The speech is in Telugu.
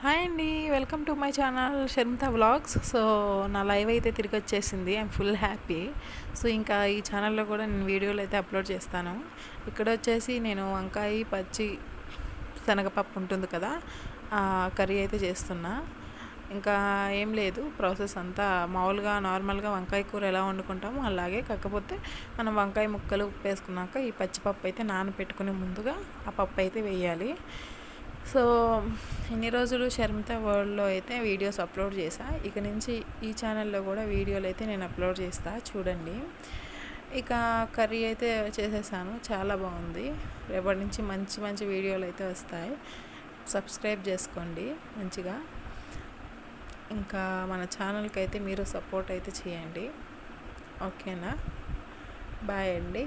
హాయ్ అండి. Welcome to my channel Sharmita vlogs. So నా లైవ్ అయితే తిరిగి వచ్చేసింది. I'm full happy. సో ఇంకా ఈ ఛానల్లో కూడా నేను వీడియోలు అయితే అప్లోడ్ చేస్తాను. ఇక్కడ వచ్చేసి నేను వంకాయ పచ్చి శనగపప్పు ఉంటుంది కదా, ఆ కర్రీ అయితే చేస్తున్నా. ఇంకా ఏం లేదు, ప్రాసెస్ అంతా మామూలుగా నార్మల్గా వంకాయ కూర ఎలా వండుకుంటామో అలాగే. కాకపోతే మనం వంకాయ ముక్కలు ఉప్పు వేసుకున్నాక ఈ పచ్చిపప్పు అయితే నానబెట్టుకుని ముందుగా ఆ పప్పు అయితే వేయాలి. సో ఇన్ని రోజులు షర్మిత వరల్డ్లో అయితే వీడియోస్ అప్లోడ్ చేశా. ఇక నుంచి ఈ ఛానల్లో కూడా వీడియోలు అయితే నేను అప్లోడ్ చేస్తా, చూడండి. ఇక కర్రీ అయితే చేసేసాను, చాలా బాగుంది. రేపటి నుంచి మంచి మంచి వీడియోలు అయితే వస్తాయి. సబ్స్క్రైబ్ చేసుకోండి మంచిగా. ఇంకా మన ఛానల్కి అయితే మీరు సపోర్ట్ అయితే చేయండి, ఓకేనా? బాయ్ అండి.